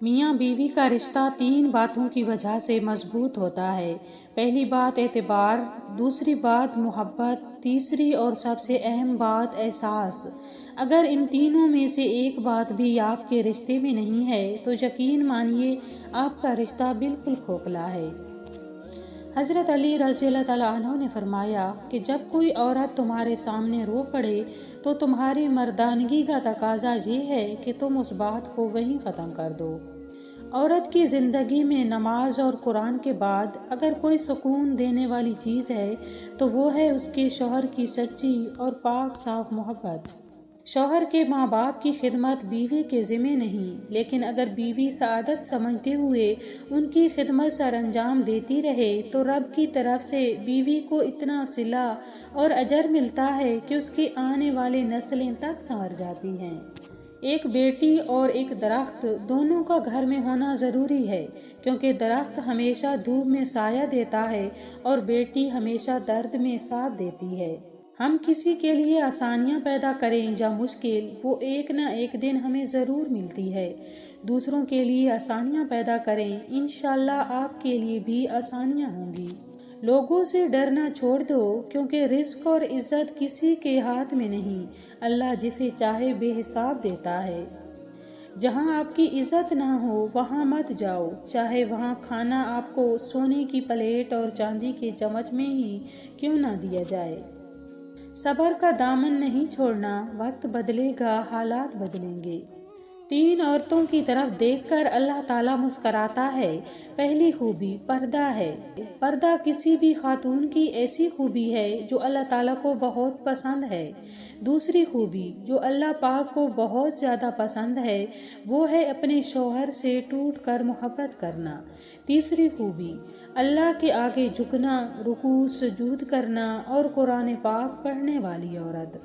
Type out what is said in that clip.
میاں بیوی کا رشتہ 3 باتوں کی وجہ سے مضبوط ہوتا ہے۔ پہلی بات اعتبار، دوسری بات محبت، تیسری اور سب سے اہم بات احساس۔ اگر ان تینوں میں سے ایک بات بھی آپ کے رشتے میں نہیں ہے تو یقین مانیے آپ کا رشتہ بالکل کھوکھلا ہے۔ حضرت علی رضی اللہ تعالیٰ عنہ نے فرمایا کہ جب کوئی عورت تمہارے سامنے رو پڑے تو تمہاری مردانگی کا تقاضا یہ ہے کہ تم اس بات کو وہیں ختم کر دو۔ عورت کی زندگی میں نماز اور قرآن کے بعد اگر کوئی سکون دینے والی چیز ہے تو وہ ہے اس کے شوہر کی سچی اور پاک صاف محبت۔ شوہر کے ماں باپ کی خدمت بیوی کے ذمہ نہیں، لیکن اگر بیوی سعادت سمجھتے ہوئے ان کی خدمت سر انجام دیتی رہے تو رب کی طرف سے بیوی کو اتنا صلہ اور اجر ملتا ہے کہ اس کی آنے والی نسلیں تک سنور جاتی ہیں۔ ایک بیٹی اور ایک درخت دونوں کا گھر میں ہونا ضروری ہے، کیونکہ درخت ہمیشہ دھوپ میں سایہ دیتا ہے اور بیٹی ہمیشہ درد میں ساتھ دیتی ہے۔ ہم کسی کے لیے آسانیاں پیدا کریں یا مشکل، وہ ایک نہ ایک دن ہمیں ضرور ملتی ہے۔ دوسروں کے لیے آسانیاں پیدا کریں، انشاءاللہ آپ کے لیے بھی آسانیاں ہوں گی۔ لوگوں سے ڈرنا چھوڑ دو، کیونکہ رزق اور عزت کسی کے ہاتھ میں نہیں، اللہ جسے چاہے بے حساب دیتا ہے۔ جہاں آپ کی عزت نہ ہو وہاں مت جاؤ، چاہے وہاں کھانا آپ کو سونے کی پلیٹ اور چاندی کے چمچ میں ہی کیوں نہ دیا جائے۔ صبر کا دامن نہیں چھوڑنا، وقت بدلے گا، حالات بدلیں گے۔ 3 عورتوں کی طرف دیکھ کر اللہ تعالیٰ مسکراتا ہے۔ پہلی خوبی پردہ ہے۔ پردہ کسی بھی خاتون کی ایسی خوبی ہے جو اللہ تعالیٰ کو بہت پسند ہے۔ دوسری خوبی جو اللہ پاک کو بہت زیادہ پسند ہے وہ ہے اپنے شوہر سے ٹوٹ کر محبت کرنا۔ تیسری خوبی اللہ کے آگے جھکنا، رکوع سجود کرنا اور قرآن پاک پڑھنے والی عورت۔